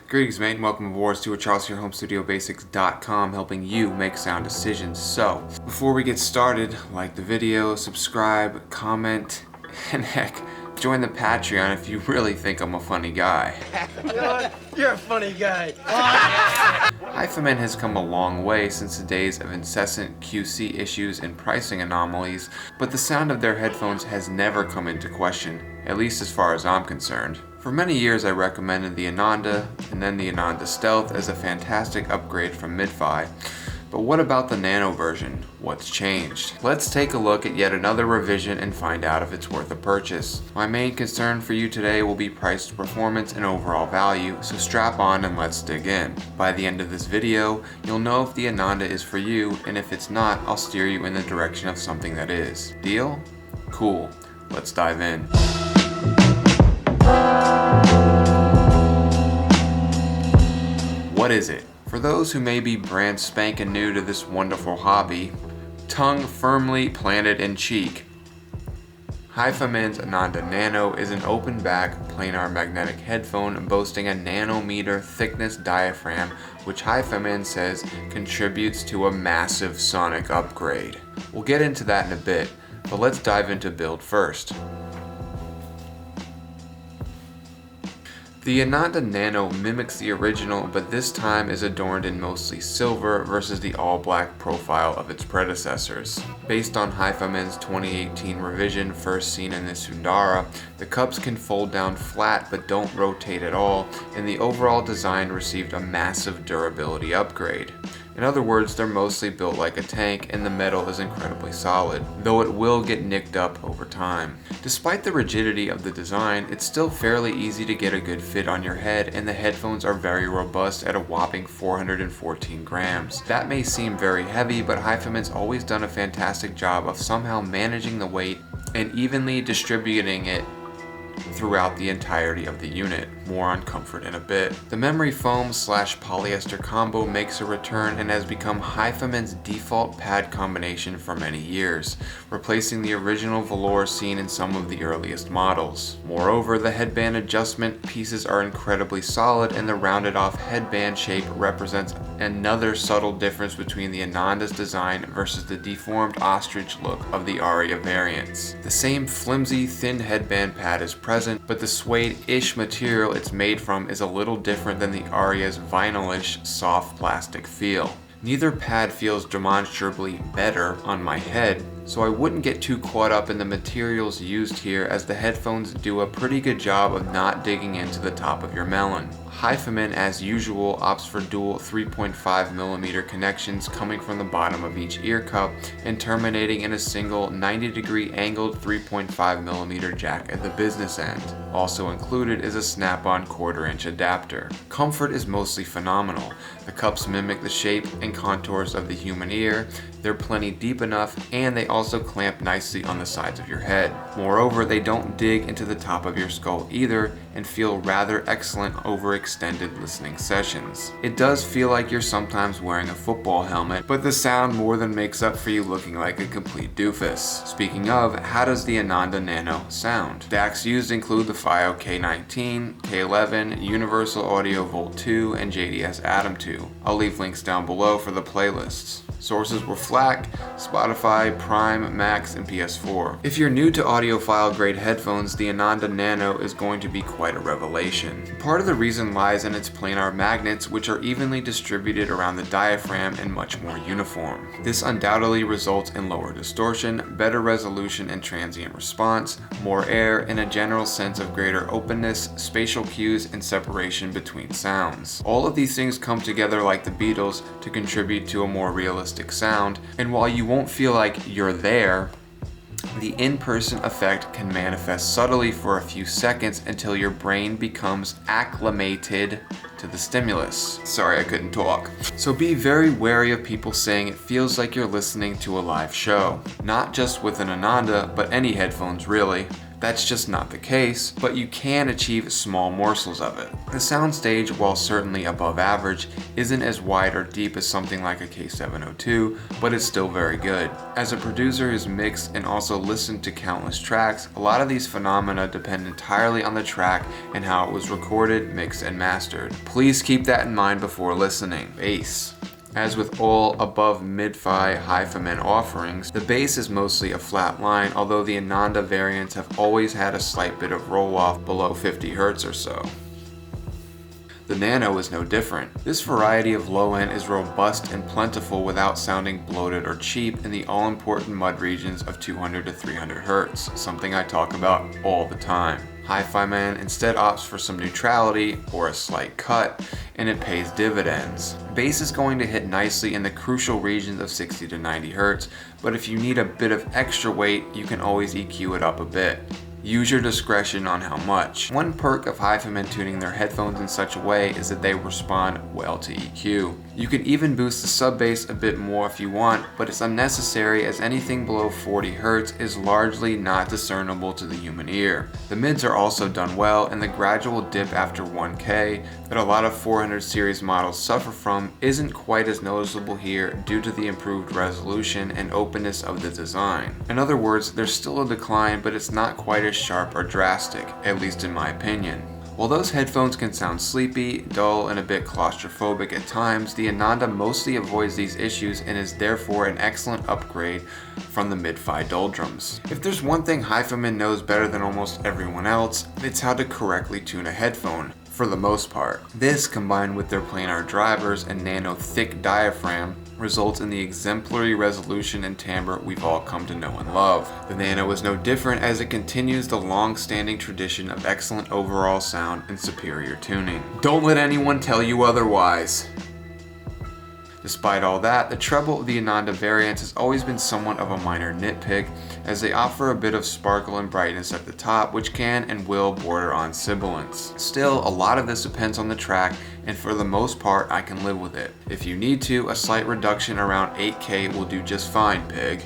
Greetings, mate, and welcome aboard to CharlesHomeStudioBasics.com, helping you make sound decisions. So, before we get started, like the video, subscribe, comment, and heck, join the Patreon if you really think I'm a funny guy. You know what? You're a funny guy. HIFIMAN has come a long way since the days of incessant QC issues and pricing anomalies, but the sound of their headphones has never come into question, at least as far as I'm concerned. For many years I recommended the Ananda and then the Ananda Stealth as a fantastic upgrade from mid-fi. But what about the Nano version? What's changed? Let's take a look at yet another revision and find out if it's worth a purchase. My main concern for you today will be price to performance and overall value, so strap on and let's dig in. By the end of this video, you'll know if the Ananda is for you, and if it's not, I'll steer you in the direction of something that is. Deal? Cool. Let's dive in. What is it? For those who may be brand spanking new to this wonderful hobby, tongue firmly planted in cheek, HIFIMAN's Ananda Nano is an open back planar magnetic headphone boasting a nanometer thickness diaphragm, which HIFIMAN says contributes to a massive sonic upgrade. We'll get into that in a bit, but let's dive into build first. The Ananda Nano mimics the original, but this time is adorned in mostly silver versus the all-black profile of its predecessors. Based on HIFIMAN's 2018 revision first seen in the Sundara, the cups can fold down flat but don't rotate at all, and the overall design received a massive durability upgrade. In other words, they're mostly built like a tank and the metal is incredibly solid, though it will get nicked up over time. Despite the rigidity of the design, it's still fairly easy to get a good fit on your head, and the headphones are very robust at a whopping 414 grams. That may seem very heavy, but HIFIMAN's always done a fantastic job of somehow managing the weight and evenly distributing it throughout the entirety of the unit. More on comfort in a bit. The memory foam / polyester combo makes a return and has become HIFIMAN's default pad combination for many years, replacing the original velour seen in some of the earliest models. Moreover, the headband adjustment pieces are incredibly solid, and the rounded off headband shape represents another subtle difference between the Ananda's design versus the deformed ostrich look of the Aria variants. The same flimsy, thin headband pad is present, but the suede-ish material it's made from is a little different than the Aria's vinyl-ish soft plastic feel. Neither pad feels demonstrably better on my head, so I wouldn't get too caught up in the materials used here, as the headphones do a pretty good job of not digging into the top of your melon. HIFIMAN, as usual, opts for dual 3.5mm connections coming from the bottom of each ear cup and terminating in a single 90-degree angled 3.5mm jack at the business end. Also included is a snap-on 1/4-inch adapter. Comfort is mostly phenomenal. The cups mimic the shape and contours of the human ear, they're plenty deep enough, and they also clamp nicely on the sides of your head. Moreover, they don't dig into the top of your skull either, and feel rather excellent over extended listening sessions. It does feel like you're sometimes wearing a football helmet, but the sound more than makes up for you looking like a complete doofus. Speaking of, how does the Ananda Nano sound? DACs used include the FiO K19, K11, Universal Audio Volt 2, and JDS Atom 2. I'll leave links down below for the playlists. Sources were FLAC, Spotify, Prime, Max, and PS4. If you're new to audiophile grade headphones, the Ananda Nano is going to be quite a revelation. Part of the reason lies in its planar magnets, which are evenly distributed around the diaphragm and much more uniform. This undoubtedly results in lower distortion, better resolution and transient response, more air, and a general sense of greater openness, spatial cues, and separation between sounds. All of these things come together like the Beatles to contribute to a more realistic sound, and while you won't feel like you're there, the in-person effect can manifest subtly for a few seconds until your brain becomes acclimated to the stimulus. Sorry, I couldn't talk. So be very wary of people saying it feels like you're listening to a live show. Not just with an Ananda, but any headphones really. That's just not the case, but you can achieve small morsels of it. The soundstage, while certainly above average, isn't as wide or deep as something like a K702, but it's still very good. As a producer who's mixed and also listened to countless tracks, a lot of these phenomena depend entirely on the track and how it was recorded, mixed, and mastered. Please keep that in mind before listening. Bass. As with all above mid-fi HIFIMAN offerings, the bass is mostly a flat line, although the Ananda variants have always had a slight bit of roll-off below 50 Hz or so. The Nano is no different. This variety of low end is robust and plentiful without sounding bloated or cheap in the all-important mud regions of 200 to 300 Hz, something I talk about all the time. HIFIMAN instead opts for some neutrality or a slight cut, and it pays dividends. Bass is going to hit nicely in the crucial regions of 60 to 90 Hz, but if you need a bit of extra weight, you can always EQ it up a bit. Use your discretion on how much. One perk of HIFIMAN tuning their headphones in such a way is that they respond well to EQ. You can even boost the sub bass a bit more if you want, but it's unnecessary as anything below 40 Hz is largely not discernible to the human ear. The mids are also done well, and the gradual dip after 1K that a lot of 400 series models suffer from isn't quite as noticeable here due to the improved resolution and openness of the design. In other words, there's still a decline, but it's not quite as sharp or drastic, at least in my opinion. While those headphones can sound sleepy, dull, and a bit claustrophobic at times, the Ananda mostly avoids these issues and is therefore an excellent upgrade from the mid-fi doldrums. If there's one thing HIFIMAN knows better than almost everyone else, it's how to correctly tune a headphone, for the most part. This, combined with their planar drivers and nano thick diaphragm, results in the exemplary resolution and timbre we've all come to know and love. The Nano is no different as it continues the long-standing tradition of excellent overall sound and superior tuning. Don't let anyone tell you otherwise. Despite all that, the treble of the Ananda variants has always been somewhat of a minor nitpick, as they offer a bit of sparkle and brightness at the top, which can and will border on sibilance. Still, a lot of this depends on the track, and for the most part, I can live with it. If you need to, a slight reduction around 8K will do just fine, pig.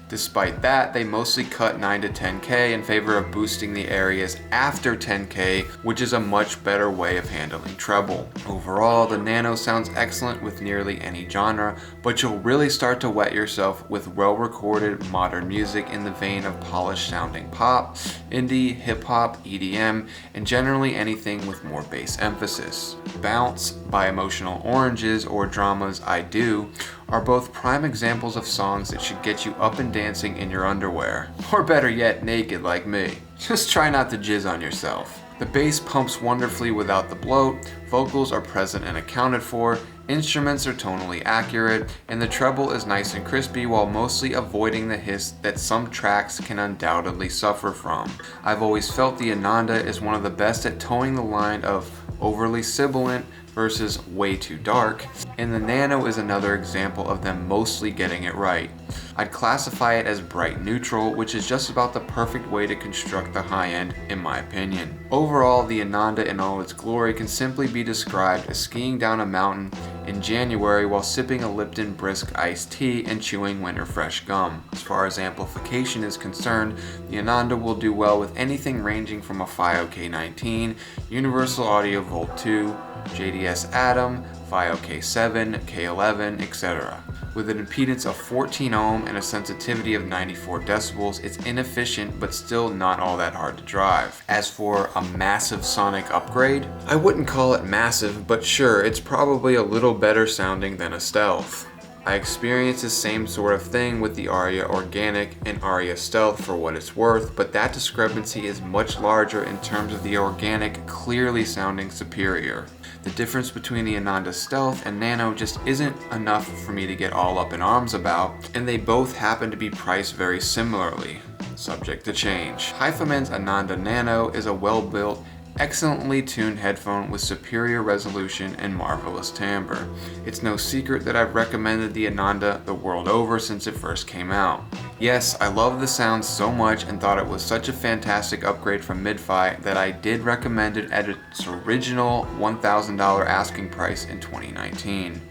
Despite that, they mostly cut 9 to 10K in favor of boosting the areas after 10K, which is a much better way of handling treble. Overall, the Nano sounds excellent with nearly any genre, but you'll really start to wet yourself with well-recorded modern music in the vein of polished sounding pop, indie, hip-hop, EDM, and generally anything with more bass emphasis. Bounce by Emotional Oranges or Drama's I Do are both prime examples of songs that should get you up and dancing in your underwear. Or better yet, naked like me. Just try not to jizz on yourself. The bass pumps wonderfully without the bloat, vocals are present and accounted for, instruments are tonally accurate, and the treble is nice and crispy while mostly avoiding the hiss that some tracks can undoubtedly suffer from. I've always felt the Ananda is one of the best at towing the line of overly sibilant versus way too dark, and the Nano is another example of them mostly getting it right. I'd classify it as bright neutral, which is just about the perfect way to construct the high end in my opinion. Overall, the Ananda in all its glory can simply be described as skiing down a mountain in January while sipping a Lipton brisk iced tea and chewing winter fresh gum. As far as amplification is concerned, the Ananda will do well with anything ranging from a FiO K19, Universal Audio Volt 2, JDS Atom, FiO K7, K11, etc. With an impedance of 14 ohm and a sensitivity of 94 decibels, it's inefficient but still not all that hard to drive. As for a massive sonic upgrade, I wouldn't call it massive, but sure, it's probably a little better sounding than a Stealth. I experienced the same sort of thing with the Aria Organic and Aria Stealth for what it's worth, but that discrepancy is much larger in terms of the Organic clearly sounding superior. The difference between the Ananda Stealth and Nano just isn't enough for me to get all up in arms about, and they both happen to be priced very similarly, subject to change. HIFIMAN's Ananda Nano is a well-built, excellently tuned headphone with superior resolution and marvelous timbre. It's no secret that I've recommended the Ananda the world over since it first came out. Yes, I love the sound so much and thought it was such a fantastic upgrade from mid-fi that I did recommend it at its original $1,000 asking price in 2019.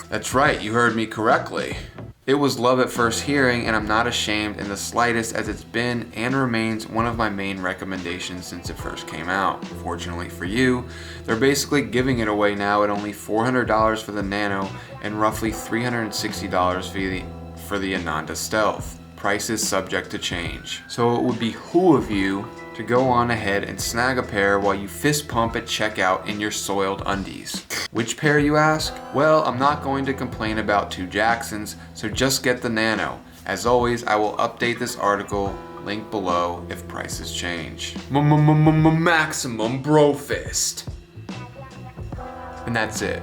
That's right, you heard me correctly. It was love at first hearing, and I'm not ashamed in the slightest, as it's been and remains one of my main recommendations since it first came out. Fortunately for you, they're basically giving it away now at only $400 for the Nano and roughly $360 for the Ananda Stealth. Price is subject to change. So it would behoove you to go on ahead and snag a pair while you fist pump at checkout in your soiled undies. Which pair, you ask? Well, I'm not going to complain about two Jacksons, so just get the Nano. As always, I will update this article, link below, if prices change. Maximum bro fist. And that's it.